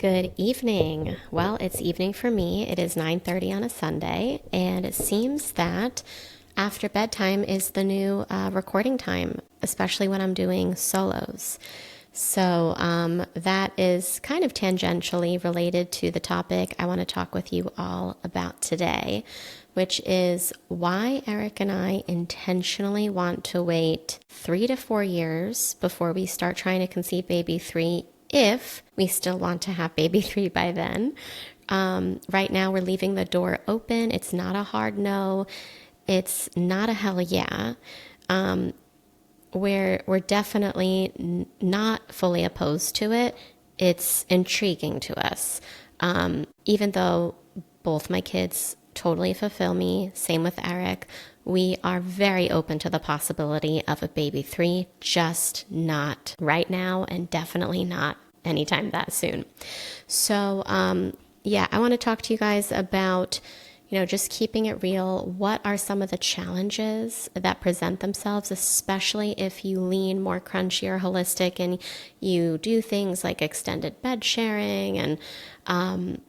Good evening. Well, it's evening for me. It is 9:30 on a Sunday, and it seems that after bedtime is the new recording time, especially when I'm doing solos. So that is kind of tangentially related to the topic I want to talk with you all about today, which is why Eric and I intentionally want to wait 3 to 4 years before we start trying to conceive baby three, if we still want to have baby three by then. Right now, we're leaving the door open. It's not a hard no. It's not a hell yeah. We're definitely not fully opposed to it. It's intriguing to us. Even though both my kids totally fulfill me, same with Eric, we are very open to the possibility of a baby three, just not right now and definitely not anytime that soon. So, I want to talk to you guys about just keeping it real. What are some of the challenges that present themselves, especially if you lean more crunchy or holistic and you do things like extended bed sharing and,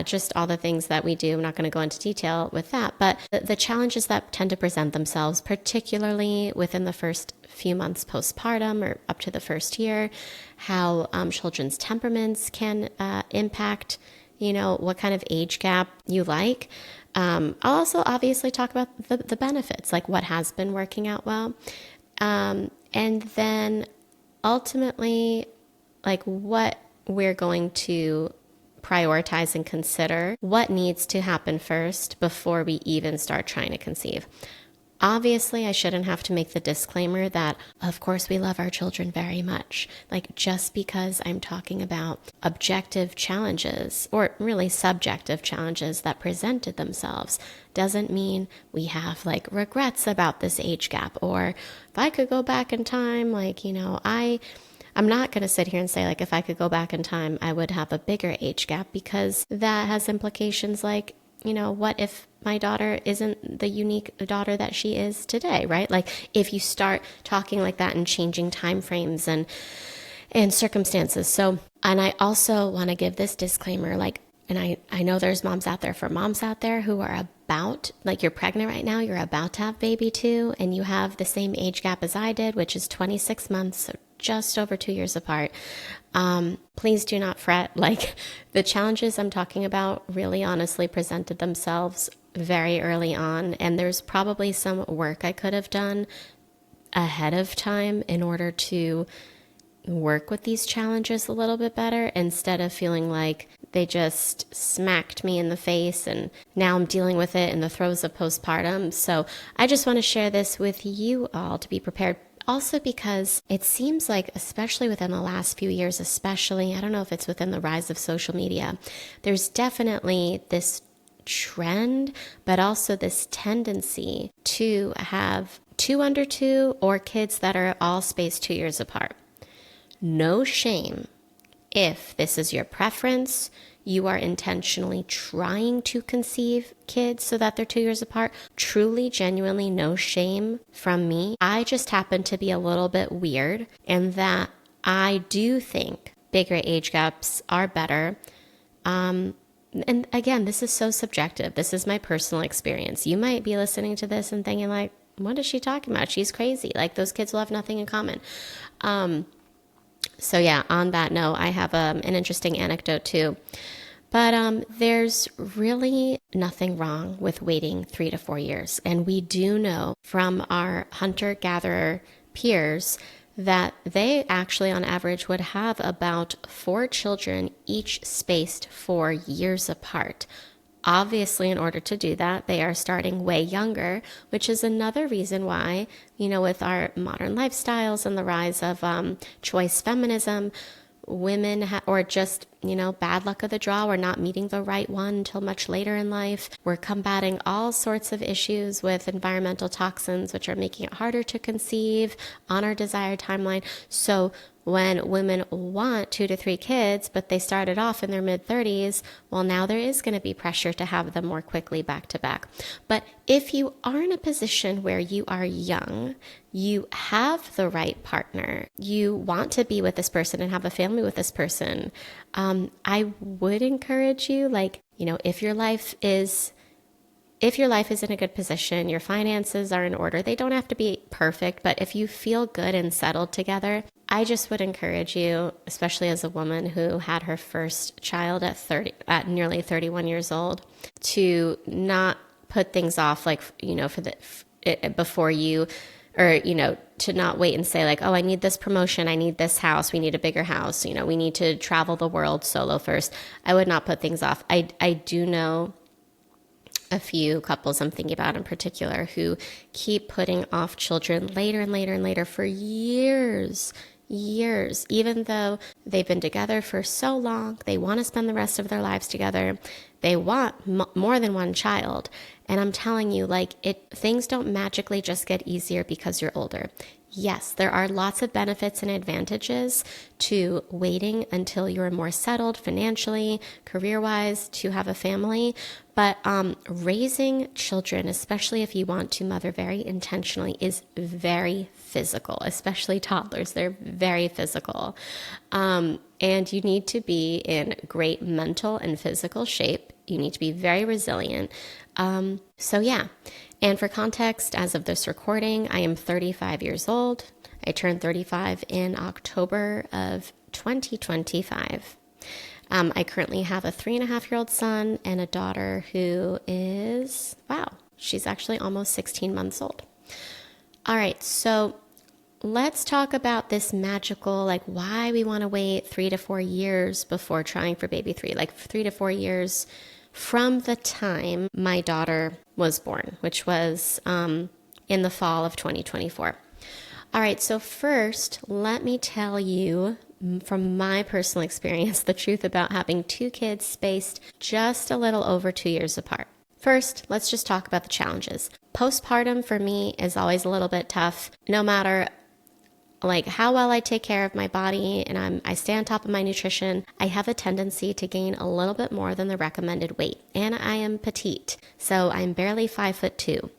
just all the things that we do. I'm not going to go into detail with that, but the challenges that tend to present themselves, particularly within the first few months postpartum or up to the first year, how children's temperaments can impact what kind of age gap you like. I'll also obviously talk about the benefits, like what has been working out well. And then ultimately, like what we're going to prioritize and consider, what needs to happen first before we even start trying to conceive. Obviously, I shouldn't have to make the disclaimer that, of course, we love our children very much. Like, just because I'm talking about objective challenges, or really subjective challenges that presented themselves, doesn't mean we have like regrets about this age gap. Or if I could go back in time, I'm not going to sit here and say, like, if I could go back in time, I would have a bigger age gap, because that has implications like, what if my daughter isn't the unique daughter that she is today, right? Like, if you start talking like that and changing time frames and circumstances. So, and I also want to give this disclaimer, like, and I know there's moms out there who are about, like, you're pregnant right now, you're about to have baby two, and you have the same age gap as I did, which is 26 months, so just over 2 years apart. Please do not fret. Like, the challenges I'm talking about really honestly presented themselves very early on, and there's probably some work I could have done ahead of time in order to work with these challenges a little bit better, instead of feeling like they just smacked me in the face and now I'm dealing with it in the throes of postpartum. So I just want to share this with you all to be prepared. Also, because it seems like, especially within the last few years, I don't know if it's within the rise of social media, there's definitely this trend, but also this tendency to have two under two or kids that are all spaced 2 years apart. No shame if this is your preference. You are intentionally trying to conceive kids so that they're 2 years apart. Truly, genuinely, no shame from me. I just happen to be a little bit weird in that I do think bigger age gaps are better. And again, this is so subjective. This is my personal experience. You might be listening to this and thinking, like, what is she talking about? She's crazy. Like, those kids will have nothing in common. So yeah, on that note, I have an interesting anecdote too. But there's really nothing wrong with waiting 3 to 4 years. And we do know from our hunter-gatherer peers that they actually on average would have about 4 children, each spaced 4 years apart. Obviously, in order to do that, they are starting way younger, which is another reason why, with our modern lifestyles and the rise of choice feminism, women or just, bad luck of the draw, we're not meeting the right one until much later in life. We're combating all sorts of issues with environmental toxins, which are making it harder to conceive on our desired timeline. So when women want 2 to 3 kids, but they started off in their mid-30s, well, now there is going to be pressure to have them more quickly back to back. But if you are in a position where you are young, you have the right partner, you want to be with this person and have a family with this person, I would encourage you, like, if your life is in a good position, your finances are in order, they don't have to be perfect, but if you feel good and settled together, I just would encourage you, especially as a woman who had her first child at nearly 31 years old, to not put things off, like, before you, or, to not wait and say, like, oh, I need this promotion, I need this house, we need a bigger house, we need to travel the world solo first. I would not put things off. I do know a few couples I'm thinking about in particular who keep putting off children later and later and later for years, even though they've been together for so long. They want to spend the rest of their lives together. They want more than one child. And I'm telling you, like, things don't magically just get easier because you're older. Yes, there are lots of benefits and advantages to waiting until you're more settled financially, career-wise, to have a family. But raising children, especially if you want to mother very intentionally, is very physical, especially toddlers. They're very physical. And you need to be in great mental and physical shape. You need to be very resilient. So yeah. And for context, as of this recording, I am 35 years old. I turned 35 in October of 2025. I currently have a 3.5-year-old son and a daughter who is, she's actually almost 16 months old. All right, so let's talk about this magical, like, why we want to wait 3 to 4 years before trying for baby 3, like 3 to 4 years from the time my daughter was born, which was in the fall of 2024. All right, so first, let me tell you from my personal experience the truth about having 2 kids spaced just a little over 2 years apart. First, let's just talk about the challenges. Postpartum for me is always a little bit tough, no matter like how well I take care of my body and I stay on top of my nutrition. I have a tendency to gain a little bit more than the recommended weight, and I am petite, so I'm barely 5'2".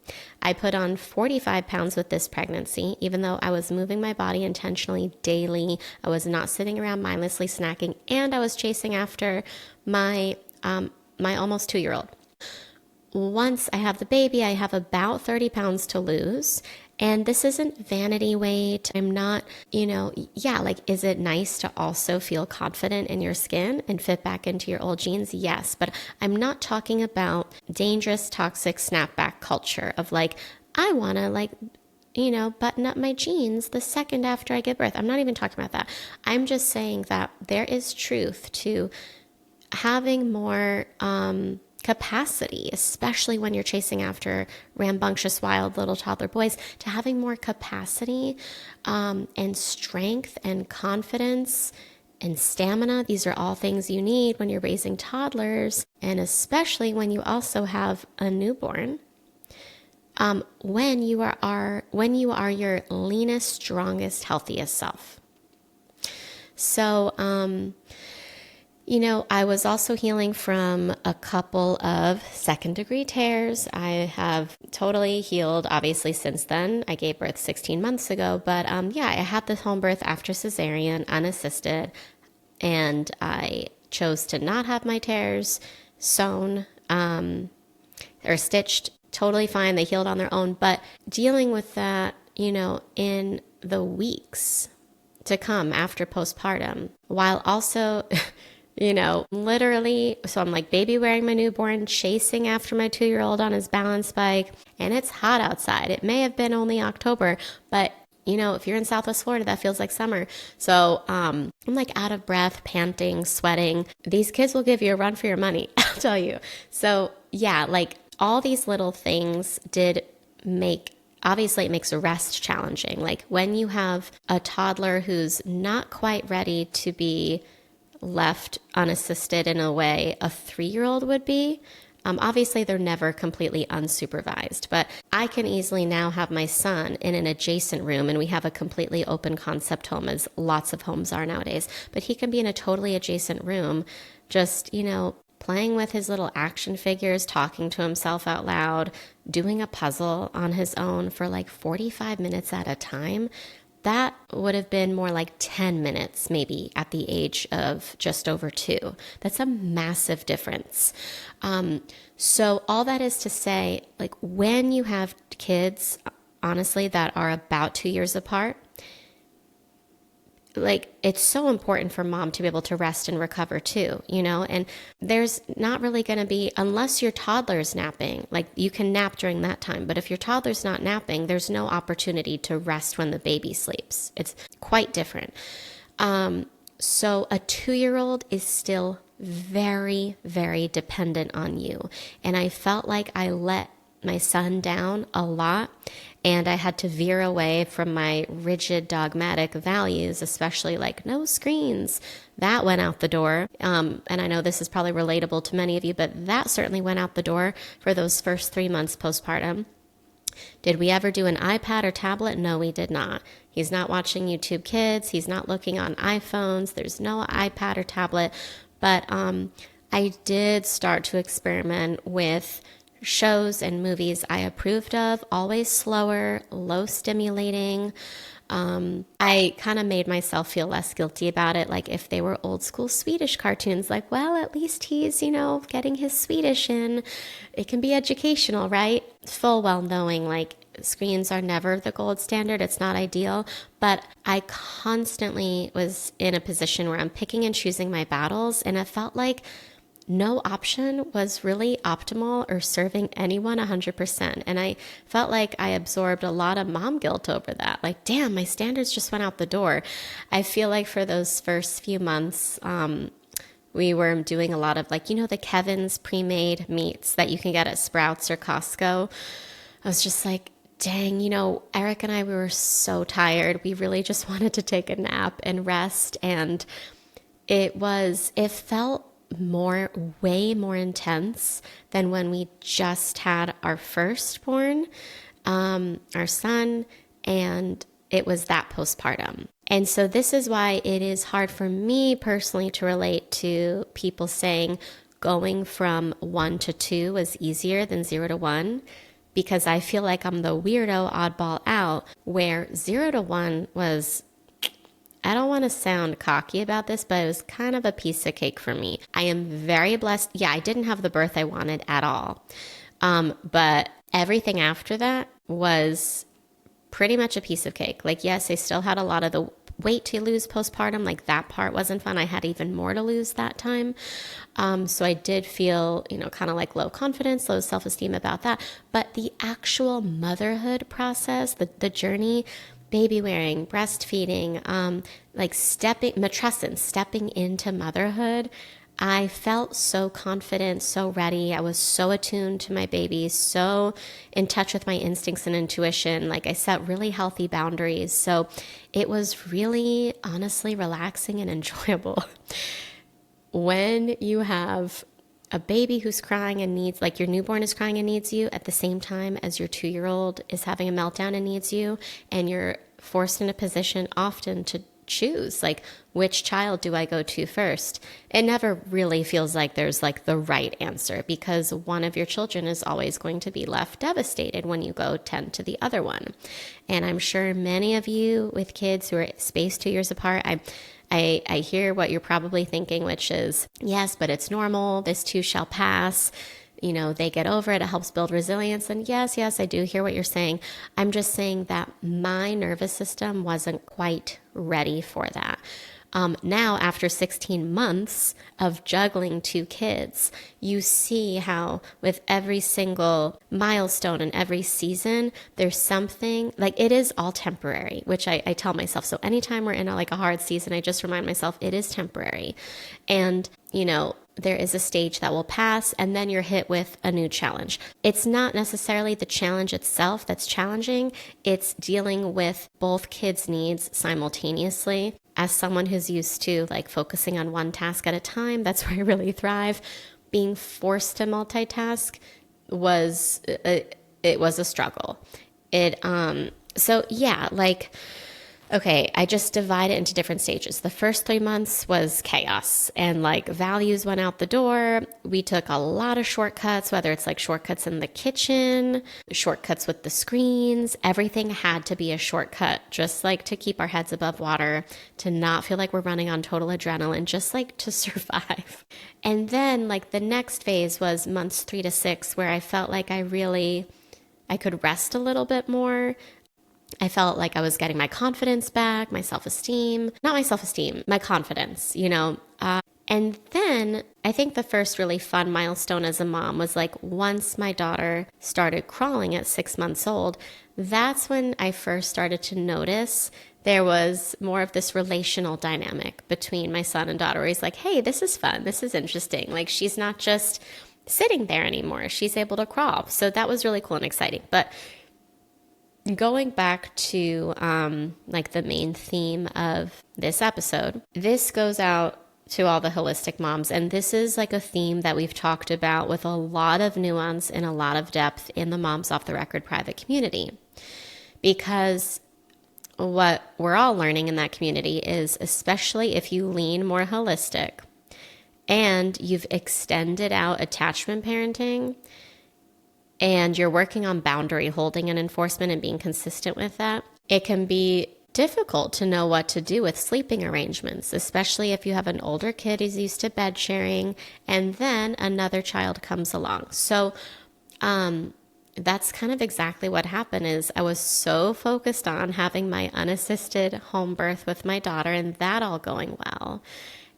I put on 45 pounds with this pregnancy, even though I was moving my body intentionally daily. I was not sitting around mindlessly snacking, and I was chasing after my almost 2-year-old. Once I have the baby, I have about 30 pounds to lose. And this isn't vanity weight. I'm not, is it nice to also feel confident in your skin and fit back into your old jeans? Yes, but I'm not talking about dangerous, toxic snapback culture of like, I want to button up my jeans the second after I give birth. I'm not even talking about that. I'm just saying that there is truth to having more, capacity, especially when you're chasing after rambunctious, wild little toddler boys, to having more capacity and strength and confidence and stamina. These are all things you need when you're raising toddlers, and especially when you also have a newborn. When you are your leanest, strongest, healthiest self. So, I was also healing from a couple of second-degree tears. I have totally healed, obviously, since then. I gave birth 16 months ago, but I had this home birth after cesarean, unassisted, and I chose to not have my tears sewn or stitched. Totally fine. They healed on their own, but dealing with that, in the weeks to come after postpartum, while also... literally, so I'm like baby wearing my newborn, chasing after my 2-year-old on his balance bike, and it's hot outside. It may have been only October, but if you're in Southwest Florida, that feels like summer. So I'm like out of breath, panting, sweating. These kids will give you a run for your money, I'll tell you. So yeah, like all these little things obviously it makes rest challenging. Like when you have a toddler who's not quite ready to be left unassisted in a way a 3-year-old would be, Obviously, they're never completely unsupervised, but I can easily now have my son in an adjacent room, and we have a completely open concept home, as lots of homes are nowadays, but he can be in a totally adjacent room, just, playing with his little action figures, talking to himself out loud, doing a puzzle on his own for like 45 minutes at a time. That would have been more like 10 minutes maybe at the age of just over 2. That's a massive difference. So all that is to say, like when you have kids, honestly, that are about 2 years apart, like it's so important for mom to be able to rest and recover too, and there's not really going to be, unless your toddler's napping, like you can nap during that time. But if your toddler's not napping, there's no opportunity to rest when the baby sleeps. It's quite different. So a 2-year-old is still very, very dependent on you. And I felt like I let my son down a lot, and I had to veer away from my rigid dogmatic values, especially like no screens. That went out the door. And I know this is probably relatable to many of you, but that certainly went out the door for those first 3 months postpartum. Did we ever do an iPad or tablet? No, we did not. He's not watching YouTube Kids. He's not looking on iPhones. There's no iPad or tablet. But I did start to experiment with shows and movies I approved of, always slower, low stimulating. I kind of made myself feel less guilty about it. Like if they were old school Swedish cartoons, like, well, at least he's, getting his Swedish in. It can be educational, right? Full well knowing like screens are never the gold standard. It's not ideal. But I constantly was in a position where I'm picking and choosing my battles, and it felt like no option was really optimal or serving anyone 100%. And I felt like I absorbed a lot of mom guilt over that. Like, damn, my standards just went out the door. I feel like for those first few months, we were doing a lot of like, the Kevin's pre-made meats that you can get at Sprouts or Costco. I was just like, dang, Eric and I, we were so tired. We really just wanted to take a nap and rest. And it felt way more intense than when we just had our firstborn, our son, and it was that postpartum. And so this is why it is hard for me personally to relate to people saying going from 1 to 2 was easier than 0 to 1, because I feel like I'm the weirdo oddball out where 0 to 1 was, I don't want to sound cocky about this, but it was kind of a piece of cake for me. I am very blessed. Yeah, I didn't have the birth I wanted at all. But everything after that was pretty much a piece of cake. Like, yes, I still had a lot of the weight to lose postpartum. Like that part wasn't fun. I had even more to lose that time. So I did feel, kind of like low confidence, low self-esteem about that. But the actual motherhood process, the journey, baby wearing, breastfeeding, like matrescence, stepping into motherhood, I felt so confident, so ready. I was so attuned to my baby, so in touch with my instincts and intuition. Like I set really healthy boundaries. So it was really, honestly, relaxing and enjoyable. When you have a baby who's crying and needs, like your newborn is crying and needs you at the same time as your 2-year-old is having a meltdown and needs you, and you're forced in a position often to choose, like, which child do I go to first? It never really feels like there's like the right answer, because one of your children is always going to be left devastated when you go tend to the other one. And I'm sure many of you with kids who are spaced 2 years apart, I hear what you're probably thinking, which is, yes, but it's normal. This too shall pass. They get over it. It helps build resilience. And yes, I do hear what you're saying. I'm just saying that my nervous system wasn't quite ready for that. Now, after 16 months of juggling 2 kids, you see how with every single milestone and every season, there's something, like it is all temporary, which I tell myself. So anytime we're in a hard season, I just remind myself it is temporary. And, there is a stage that will pass, and then you're hit with a new challenge. It's not necessarily the challenge itself that's challenging. It's dealing with both kids' needs simultaneously. As someone who's used to focusing on one task at a time, that's where I really thrive. being forced to multitask was, it was a struggle. So yeah, like, okay, I just divide it into different stages. The first 3 months was chaos and like values went out the door. We took a lot of shortcuts, whether it's like shortcuts in the kitchen, shortcuts with the screens. Everything had to be a shortcut, just like to keep our heads above water, to not feel like we're running on total adrenaline, just like to survive. And then like the next phase was months 3 to 6, where I felt like I could rest a little bit more. I felt like I was getting my confidence back, my self-esteem, not my self-esteem, my confidence, and then I think the first really fun milestone as a mom was like once my daughter started crawling at 6 months old, that's when I first started to notice there was more of this relational dynamic between my son and daughter, where he's like, hey, this is fun. This is interesting. Like, she's not just sitting there anymore. She's able to crawl. So that was really cool and exciting. But going back to like the main theme of this episode, this goes out to all the holistic moms. And this is like a theme that we've talked about with a lot of nuance and a lot of depth in the Moms Off the Record private community. Because what we're all learning in that community is, especially if you lean more holistic and you've extended out attachment parenting, and you're working on boundary holding and enforcement and being consistent with that, it can be difficult to know what to do with sleeping arrangements, especially if you have an older kid who's used to bed sharing and then another child comes along. So that's kind of exactly what happened. Is I was so focused on having my unassisted home birth with my daughter and that all going well.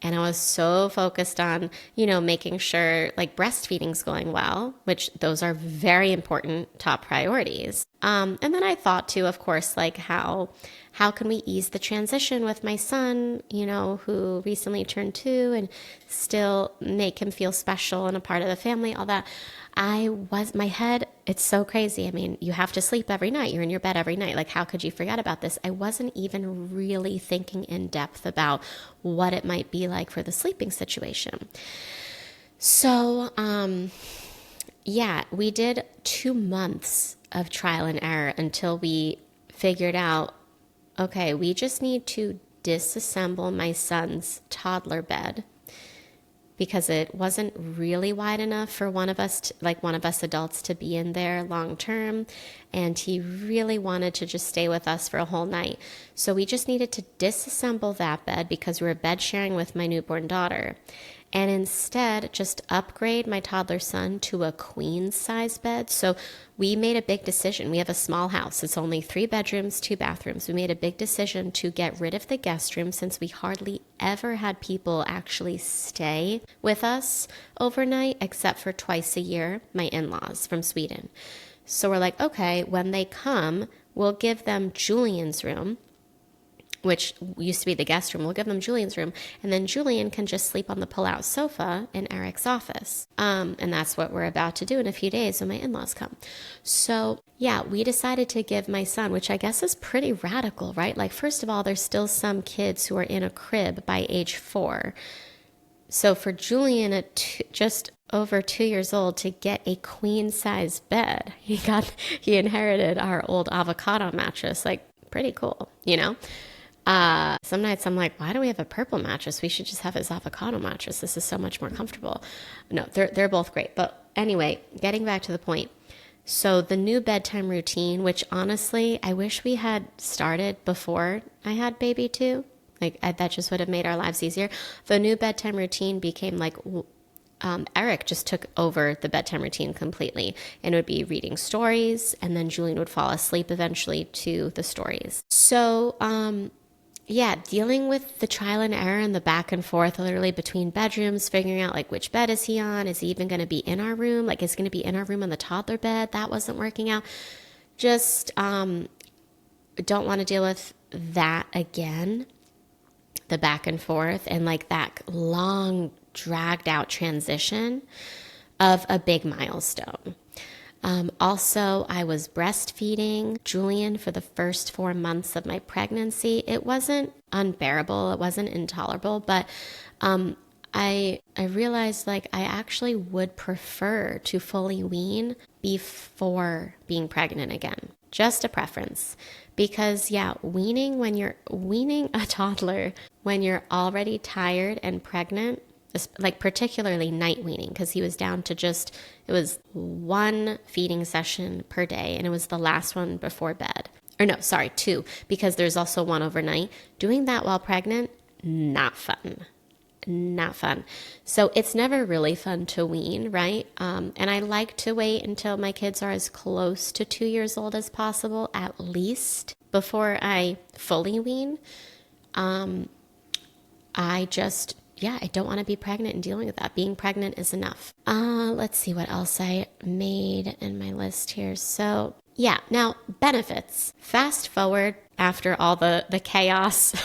And I was so focused on, making sure like breastfeeding's going well, which those are very important top priorities. And then I thought too, of course, like how can we ease the transition with my son, who recently turned 2, and still make him feel special and a part of the family, all that. My head, it's so crazy. I mean, you have to sleep every night. You're in your bed every night. Like, how could you forget about this? I wasn't even really thinking in depth about what it might be like for the sleeping situation. So, yeah, we did 2 months of trial and error until we figured out, okay, we just need to disassemble my son's toddler bed, because it wasn't really wide enough for one of us adults to be in there long term. And he really wanted to just stay with us for a whole night. So we just needed to disassemble that bed because we were bed sharing with my newborn daughter. And instead just upgrade my toddler son to a queen size bed. So we made a big decision. We have a small house. It's only 3 bedrooms, 2 bathrooms. We made a big decision to get rid of the guest room, since we hardly ever had people actually stay with us overnight, except for twice a year, my in-laws from Sweden. So we're like, okay, when they come, we'll give them Julian's room, which used to be the guest room. We'll give them Julian's room, and then Julian can just sleep on the pull-out sofa in Eric's office. And that's what we're about to do in a few days when my in-laws come. So yeah, we decided to give my son, which I guess is pretty radical, right? Like, first of all, there's still some kids who are in a crib by age 4. So for Julian at just over 2 years old to get a queen size bed, he inherited our old avocado mattress. Like, pretty cool, Some nights I'm like, why do we have a purple mattress? We should just have his avocado mattress. This is so much more comfortable. No, they're both great. But anyway, getting back to the point. So the new bedtime routine, which honestly, I wish we had started before I had baby 2. That just would have made our lives easier. The new bedtime routine became like, Eric just took over the bedtime routine completely, and it would be reading stories, and then Julian would fall asleep eventually to the stories. So, yeah, dealing with the trial and error and the back and forth literally between bedrooms, figuring out like which bed is he on? Is he even going to be in our room? Like, is he going to be in our room on the toddler bed? That wasn't working out. Just don't want to deal with that again. The back and forth and like that long dragged out transition of a big milestone. Also, I was breastfeeding Julian for the first 4 months of my pregnancy. It wasn't unbearable. It wasn't intolerable, but I realized like I actually would prefer to fully wean before being pregnant again. Just a preference. Because yeah, weaning a toddler when you're already tired and pregnant, like particularly night weaning, because he was down to it was one feeding session per day, and it was the last one before bed. Or no, sorry, two, because there's also one overnight. Doing that while pregnant, not fun. Not fun. So it's never really fun to wean, right? And I like to wait until my kids are as close to 2 years old as possible, at least, before I fully wean. I don't want to be pregnant and dealing with that. Being pregnant is enough. Let's see what else I made in my list here. So yeah, now benefits. Fast forward after all the chaos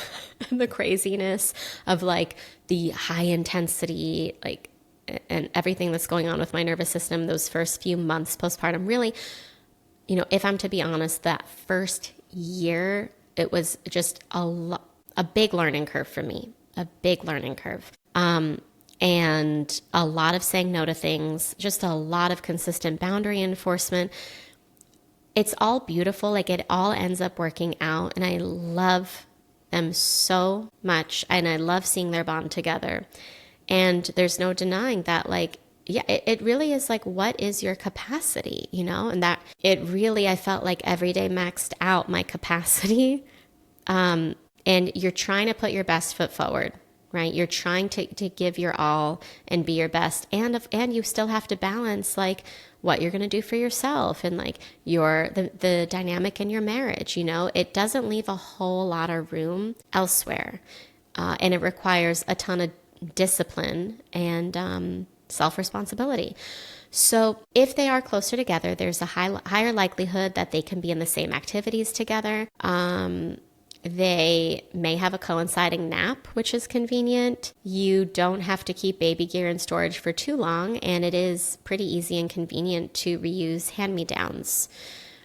and the craziness of like the high intensity, like, and everything that's going on with my nervous system, those first few months postpartum, really, if I'm to be honest, that first year, it was just a big learning curve for me, a big learning curve. And a lot of saying no to things, just a lot of consistent boundary enforcement. It's all beautiful. Like it all ends up working out. And I love them so much. And I love seeing their bond together. And there's no denying that, like, yeah, it really is like, what is your capacity, And that it really, I felt like every day maxed out my capacity. And you're trying to put your best foot forward, right? You're trying to give your all and be your best. And you still have to balance like what you're going to do for yourself and like the dynamic in your marriage, It doesn't leave a whole lot of room elsewhere. And it requires a ton of discipline and self-responsibility. So if they are closer together, there's a higher likelihood that they can be in the same activities together. They may have a coinciding nap, which is convenient. You don't have to keep baby gear in storage for too long, and it is pretty easy and convenient to reuse hand-me-downs.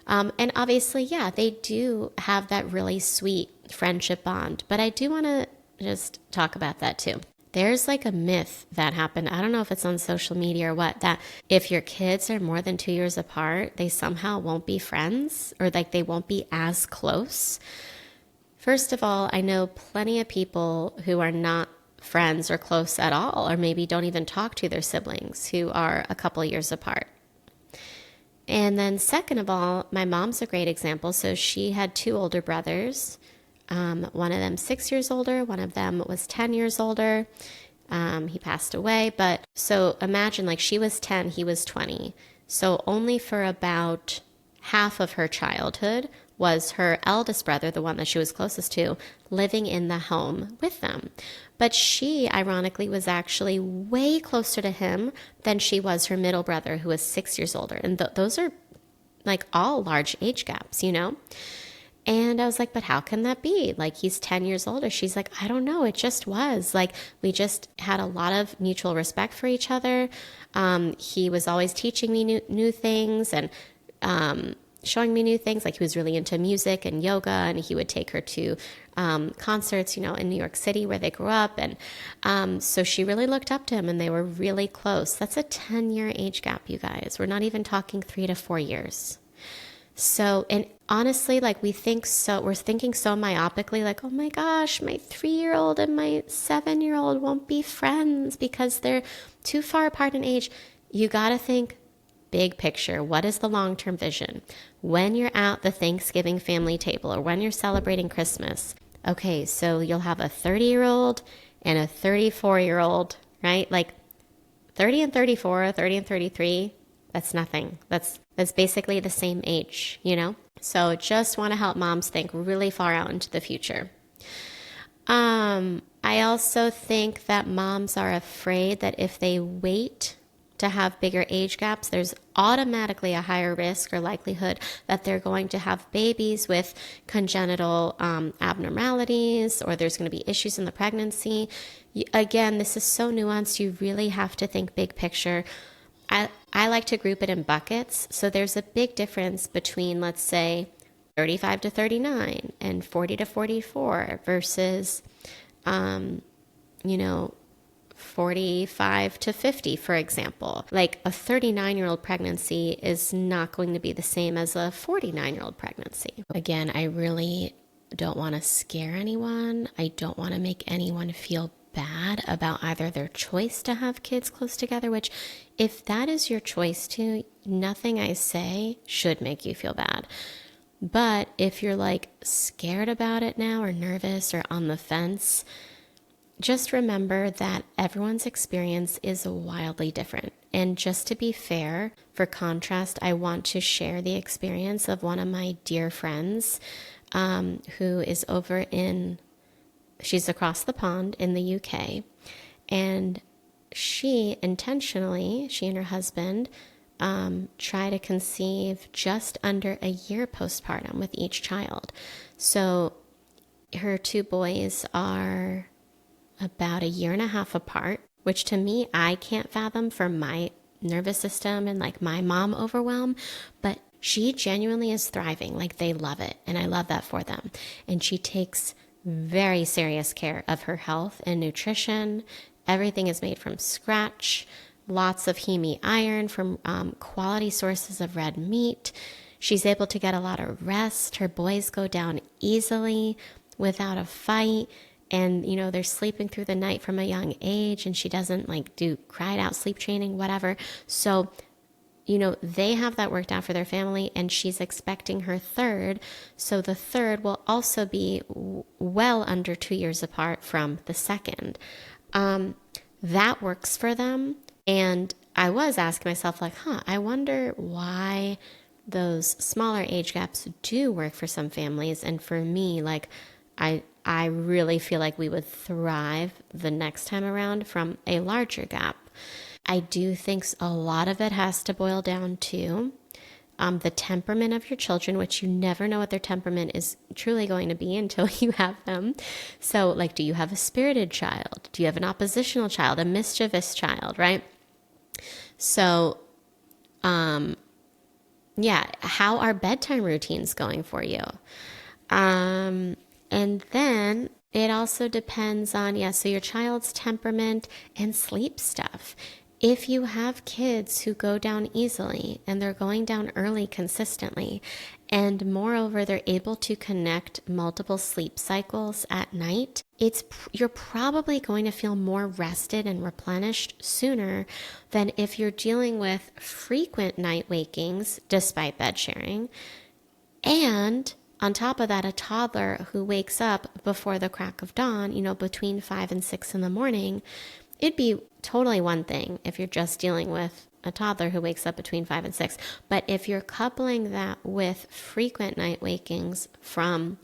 And obviously, yeah, they do have that really sweet friendship bond, but I do want to just talk about that too. There's like a myth that happened. I don't know if it's on social media or what, that if your kids are more than 2 years apart, they somehow won't be friends or like they won't be as close. First of all, I know plenty of people who are not friends or close at all, or maybe don't even talk to their siblings who are a couple years apart. And then second of all, my mom's a great example. So she had two older brothers. One of them 6 years older. One of them was 10 years older. He passed away. But so imagine like she was 10, he was 20. So only for about half of her childhood was her eldest brother, the one that she was closest to, living in the home with them. But she, ironically, was actually way closer to him than she was her middle brother, who was 6 years older. And those are like all large age gaps, And I was like, but how can that be? Like, he's 10 years older. She's like, I don't know. It just was. Like, we just had a lot of mutual respect for each other. He was always teaching me new things and showing me new things. Like, he was really into music and yoga, and he would take her to concerts, in New York City where they grew up. And so she really looked up to him, and they were really close. That's a 10-year age gap, you guys. We're not even talking 3 to 4 years. So, and honestly, like we're thinking so myopically, like, oh my gosh, my 3-year-old and my 7-year-old won't be friends because they're too far apart in age. You got to think big picture. What is the long-term vision? When you're at the Thanksgiving family table or when you're celebrating Christmas, okay, so you'll have a 30-year-old and a 34-year-old, right? Like 30 and 34, 30 and 33, that's nothing. That's basically the same age, So just want to help moms think really far out into the future. I also think that moms are afraid that if they wait to have bigger age gaps, there's automatically a higher risk or likelihood that they're going to have babies with congenital abnormalities, or there's going to be issues in the pregnancy. Again, this is so nuanced. You really have to think big picture. I like to group it in buckets. So there's a big difference between, let's say, 35 to 39 and 40 to 44 versus, 45 to 50, for example. Like a 39-year-old pregnancy is not going to be the same as a 49-year-old pregnancy. Again, I really don't want to scare anyone. I don't want to make anyone feel bad about either their choice to have kids close together, which if that is your choice to, nothing I say should make you feel bad. But if you're like scared about it now or nervous or on the fence, just remember that everyone's experience is wildly different. And just to be fair, for contrast, I want to share the experience of one of my dear friends who is she's across the pond in the UK. And she and her husband try to conceive just under a year postpartum with each child. So her two boys are about a year and a half apart, which to me, I can't fathom for my nervous system and like my mom overwhelm, but she genuinely is thriving. Like they love it. And I love that for them. And she takes very serious care of her health and nutrition. Everything is made from scratch. Lots of heme iron from quality sources of red meat. She's able to get a lot of rest. Her boys go down easily without a fight. And, they're sleeping through the night from a young age, and she doesn't do cried out sleep training, whatever. So, they have that worked out for their family, and she's expecting her third. So the third will also be well under 2 years apart from the second. That works for them. And I was asking myself I wonder why those smaller age gaps do work for some families. And for me, I really feel like we would thrive the next time around from a larger gap. I do think a lot of it has to boil down to the temperament of your children, which you never know what their temperament is truly going to be until you have them. So do you have a spirited child? Do you have an oppositional child, a mischievous child, right? So, how are bedtime routines going for you? And then it also depends on, so your child's temperament and sleep stuff. If you have kids who go down easily and they're going down early consistently, and moreover, they're able to connect multiple sleep cycles at night, you're probably going to feel more rested and replenished sooner than if you're dealing with frequent night wakings despite bed sharing. And on top of that, a toddler who wakes up before the crack of dawn, between 5 and 6 in the morning, it'd be totally one thing if you're just dealing with a toddler who wakes up between 5 and 6. But if you're coupling that with frequent night wakings from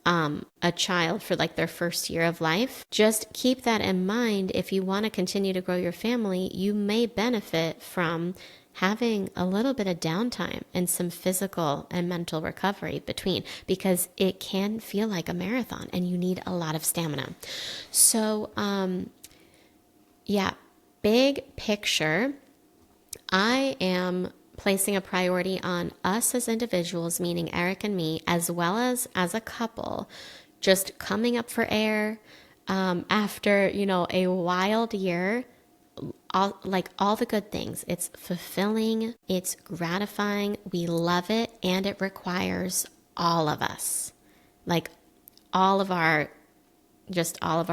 a child for their first year of life, just keep that in mind. If you want to continue to grow your family, you may benefit from having a little bit of downtime and some physical and mental recovery between, because it can feel like a marathon and you need a lot of stamina. So, big picture, I am placing a priority on us as individuals, meaning Eric and me, as well as a couple, just coming up for air after, a wild year. All the good things. It's fulfilling, it's gratifying, we love it, and it requires all of us, all of our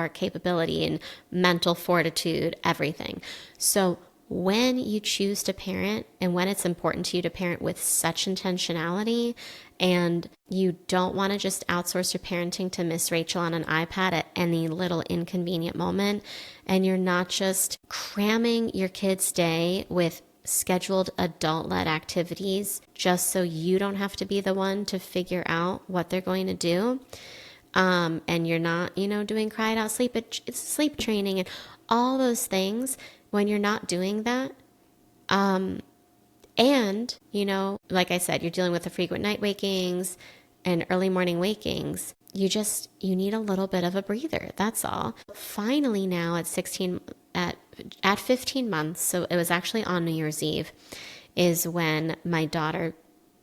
capability and mental fortitude, everything. So when you choose to parent, and when it's important to you to parent with such intentionality, and you don't want to just outsource your parenting to Miss Rachel on an iPad at any little inconvenient moment, and you're not just cramming your kid's day with scheduled adult-led activities just so you don't have to be the one to figure out what they're going to do, and you're not, doing cried out sleep, it's sleep training and all those things. When you're not doing that, and, like I said, you're dealing with the frequent night wakings and early morning wakings, you need a little bit of a breather. That's all. Finally now at 15 months, so it was actually on New Year's Eve, is when my daughter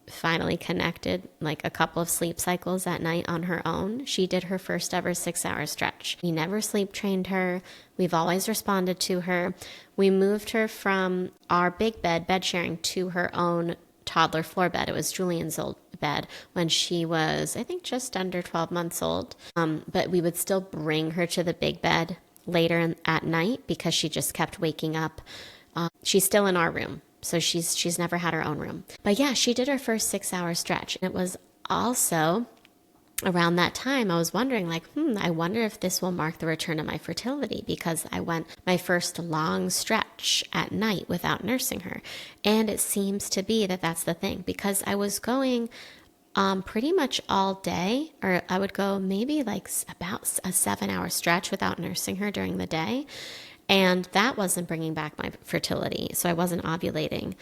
finally connected like a couple of sleep cycles at night on her own. She did her first ever 6-hour stretch. We never sleep trained her. We've always responded to her. We moved her from our big bed sharing, to her own toddler floor bed. It was Julian's old bed when she was, I think, just under 12 months old. But we would still bring her to the big bed later at night because she just kept waking up. She's still in our room, so she's never had her own room. But yeah, she did her first 6-hour stretch. And it was also around that time I was wondering, like, I wonder if this will mark the return of my fertility, because I went my first long stretch at night without nursing her. And it seems to be that that's the thing, because I was going pretty much all day, or I would go maybe like about a 7-hour stretch without nursing her during the day. And that wasn't bringing back my fertility. So I wasn't ovulating.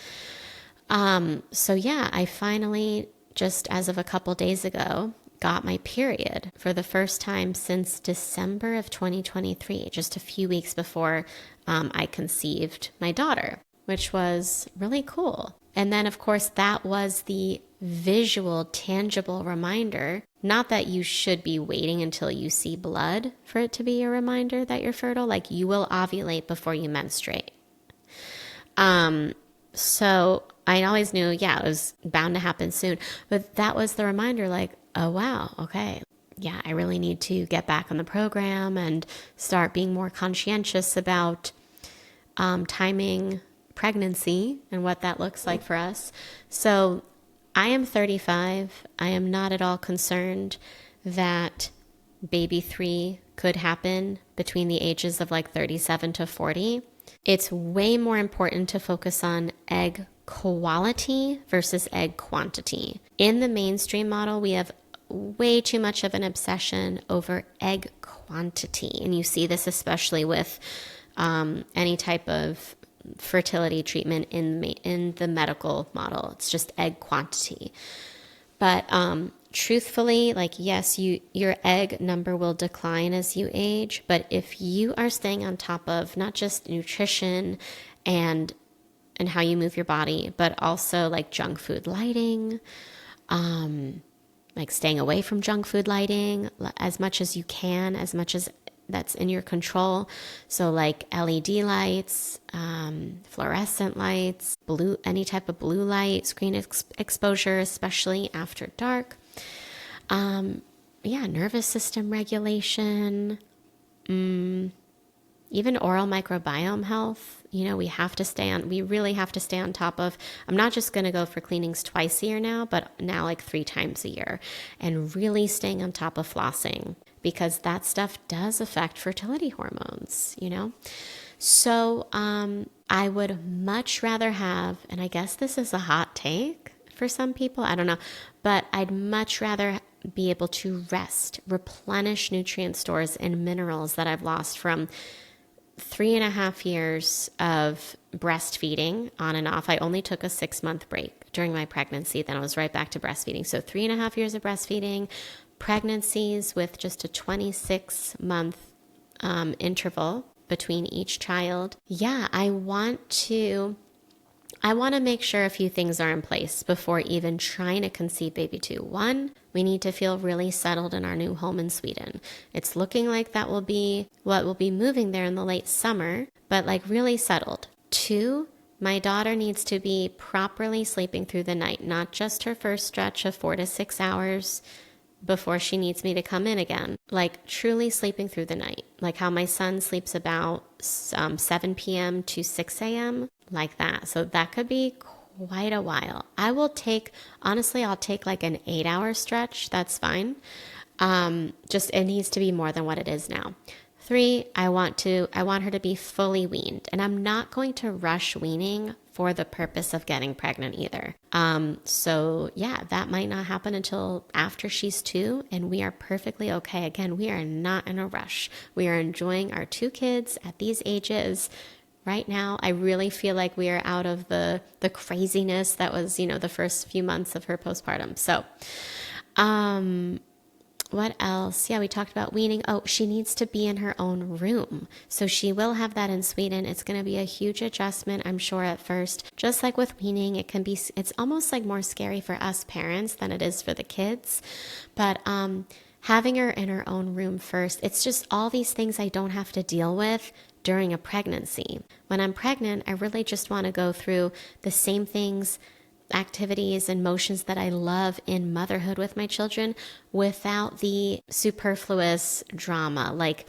So yeah, I finally, just as of a couple days ago, got my period for the first time since December of 2023, just a few weeks before I conceived my daughter, which was really cool. And then, of course, that was the visual, tangible reminder. Not that you should be waiting until you see blood for it to be a reminder that you're fertile. Like, you will ovulate before you menstruate. So I always knew, yeah, it was bound to happen soon. But that was the reminder, like, oh, wow, okay. Yeah, I really need to get back on the program and start being more conscientious about timing pregnancy and what that looks like for us. So I am 35. I am not at all concerned that baby 3 could happen between the ages of like 37 to 40. It's way more important to focus on egg quality versus egg quantity. In the mainstream model, we have way too much of an obsession over egg quantity. And you see this especially with any type of fertility treatment in the medical model. It's just egg quantity. But truthfully, like, yes, your egg number will decline as you age, but if you are staying on top of not just nutrition and how you move your body, but also like junk food lighting, like staying away from junk food lighting as much as you can, as much as that's in your control. So like LED lights, fluorescent lights, any type of blue light, screen exposure, especially after dark. Nervous system regulation, even oral microbiome health. We really have to stay on top of. I'm not just going to go for cleanings twice a year now, but now like 3 times a year, and really staying on top of flossing, because that stuff does affect fertility hormones, So I would much rather have, and I guess this is a hot take for some people, I don't know, but I'd much rather be able to rest, replenish nutrient stores and minerals that I've lost from 3.5 years of breastfeeding on and off. I only took a 6-month break during my pregnancy. Then I was right back to breastfeeding. So 3.5 years of breastfeeding, pregnancies with just a 26-month interval between each child. Yeah, I want to make sure a few things are in place before even trying to conceive baby 2. 1, we need to feel really settled in our new home in Sweden. It's looking like that will be what will be moving there in the late summer, but like really settled. 2, my daughter needs to be properly sleeping through the night, not just her first stretch of 4 to 6 hours before she needs me to come in again. Like truly sleeping through the night, like how my son sleeps about 7 p.m. to 6 a.m., like that. So that could be quite a while. I'll take like an 8-hour stretch. That's fine. Just it needs to be more than what it is now. 3, I want her to be fully weaned, and I'm not going to rush weaning for the purpose of getting pregnant either. So yeah, that might not happen until after she's 2, and we are perfectly okay. Again, we are not in a rush. We are enjoying our 2 kids at these ages. Right now, I really feel like we are out of the craziness that was, the first few months of her postpartum. So, What else? Yeah, we talked about weaning. Oh, she needs to be in her own room. So she will have that in Sweden. It's going to be a huge adjustment, I'm sure, at first. Just like with weaning, it's almost like more scary for us parents than it is for the kids. But having her in her own room first, it's just all these things I don't have to deal with during a pregnancy. When I'm pregnant, I really just want to go through the same things, activities and motions that I love in motherhood with my children without the superfluous drama. Like,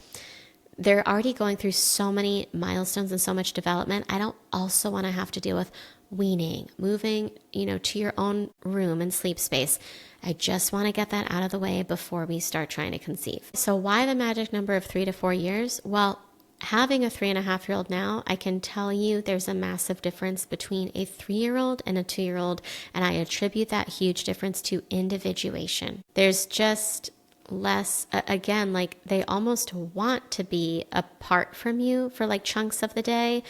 they're already going through so many milestones and so much development. I don't also want to have to deal with weaning, moving, to your own room and sleep space. I just want to get that out of the way before we start trying to conceive. So why the magic number of 3 to 4 years? Well, having a 3.5-year-old now, I can tell you there's a massive difference between a 3-year-old and a 2-year-old, and I attribute that huge difference to individuation. There's just less, again, like they almost want to be apart from you for like chunks of the day.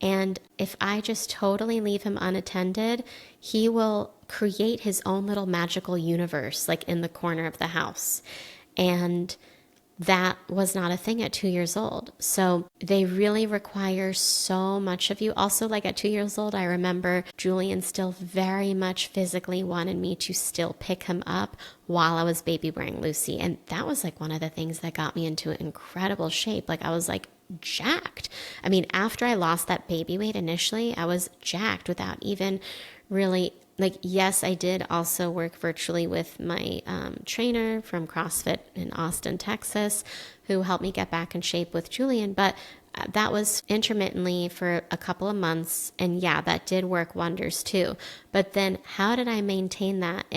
And if I just totally leave him unattended, he will create his own little magical universe, like in the corner of the house. And that was not a thing at 2 years old. So they really require so much of you. Also, like at 2 years old, I remember Julian still very much physically wanted me to still pick him up while I was baby wearing Lucy. And that was like one of the things that got me into incredible shape. Like I was like jacked. I mean, after I lost that baby weight initially, I was jacked without even really, like, yes, I did also work virtually with my trainer from CrossFit in Austin, Texas, who helped me get back in shape with Julian. But that was intermittently for a couple of months. And yeah, that did work wonders too. But then how did I maintain that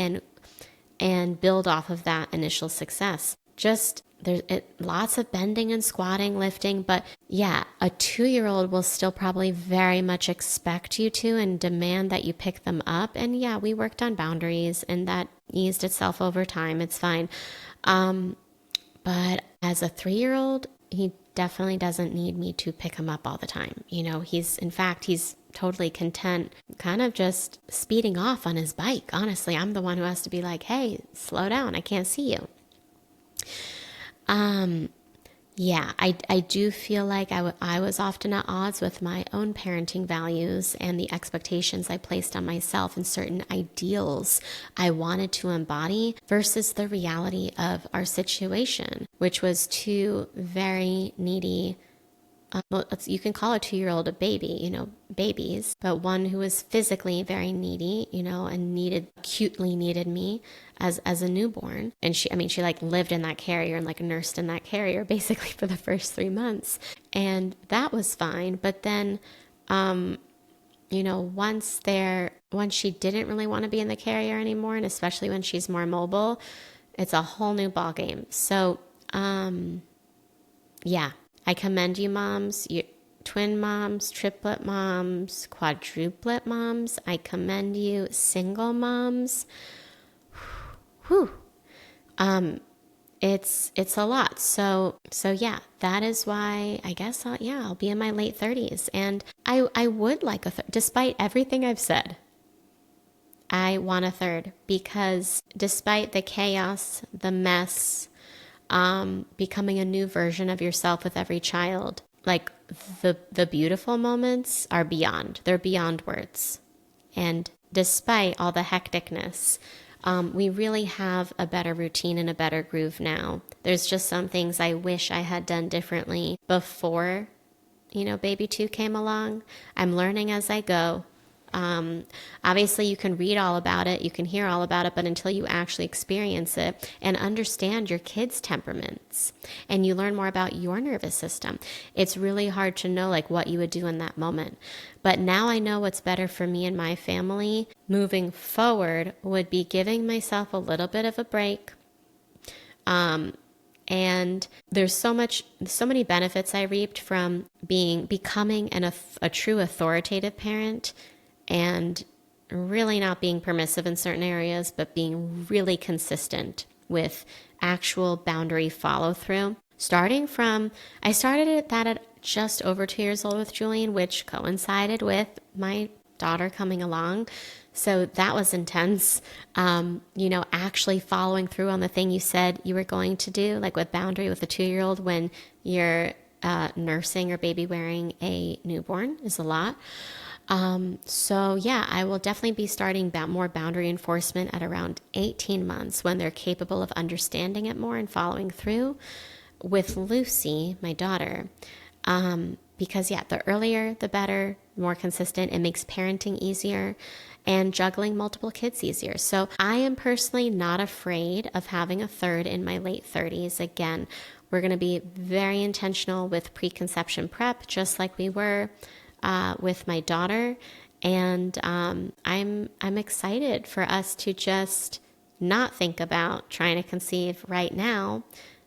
and build off of that initial success? Just there's lots of bending and squatting, lifting, but yeah, a 2-year-old will still probably very much expect you to and demand that you pick them up. And yeah, we worked on boundaries and that eased itself over time. It's fine. But as a 3-year-old, he definitely doesn't need me to pick him up all the time. He's totally content kind of just speeding off on his bike. Honestly, I'm the one who has to be like, hey, slow down. I can't see you. Yeah, I do feel like I was often at odds with my own parenting values and the expectations I placed on myself and certain ideals I wanted to embody versus the reality of our situation, which was two very needy, you can call a 2-year-old a baby, babies, but one who was physically very needy, and acutely needed me as a newborn. And she like lived in that carrier and like nursed in that carrier basically for the first 3 months. And that was fine. But then, once she didn't really want to be in the carrier anymore, and especially when she's more mobile, it's a whole new ball game. So, yeah. I commend you moms, you twin moms, triplet moms, quadruplet moms. I commend you single moms. Whew. It's a lot. So yeah, that is why I guess I'll be in my late 30s. And I would like despite everything I've said, I want a third because despite the chaos, the mess, becoming a new version of yourself with every child, like the beautiful moments are they're beyond words. And despite all the hecticness, we really have a better routine and a better groove now. There's just some things I wish I had done differently before, baby 2 came along. I'm learning as I go. Obviously you can read all about it, you can hear all about it, but until you actually experience it and understand your kids' temperaments and you learn more about your nervous system, it's really hard to know like what you would do in that moment. But now I know what's better for me and my family moving forward would be giving myself a little bit of a break. And there's so many benefits I reaped from becoming a true authoritative parent and really not being permissive in certain areas, but being really consistent with actual boundary follow through. I started that at just over 2 years old with Julian, which coincided with my daughter coming along. So that was intense. Actually following through on the thing you said you were going to do, like with boundary with a 2-year-old when you're nursing or baby wearing a newborn, is a lot. So yeah, I will definitely be starting more boundary enforcement at around 18 months when they're capable of understanding it more and following through with Lucy, my daughter. Because yeah, the earlier, the better, more consistent. It makes parenting easier and juggling multiple kids easier. So I am personally not afraid of having a third in my late 30s. Again, we're going to be very intentional with preconception prep, just like we were with my daughter. And I'm excited for us to just not think about trying to conceive right now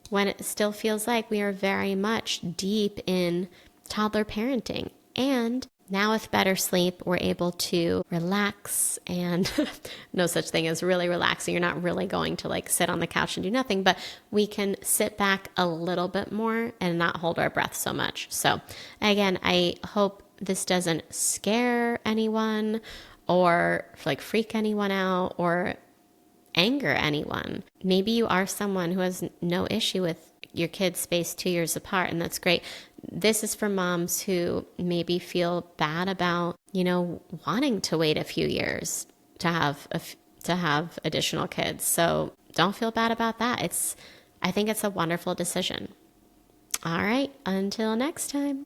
when it still feels like we are very much deep in toddler parenting. And now with better sleep, we're able to relax, and no such thing as really relaxing. You're not really going to like sit on the couch and do nothing, but we can sit back a little bit more and not hold our breath so much. So again, I hope this doesn't scare anyone or like freak anyone out or anger anyone. Maybe you are someone who has no issue with your kids spaced 2 years apart, and that's great. This is for moms who maybe feel bad about, wanting to wait a few years to have additional kids. So don't feel bad about that. I think it's a wonderful decision. All right, until next time.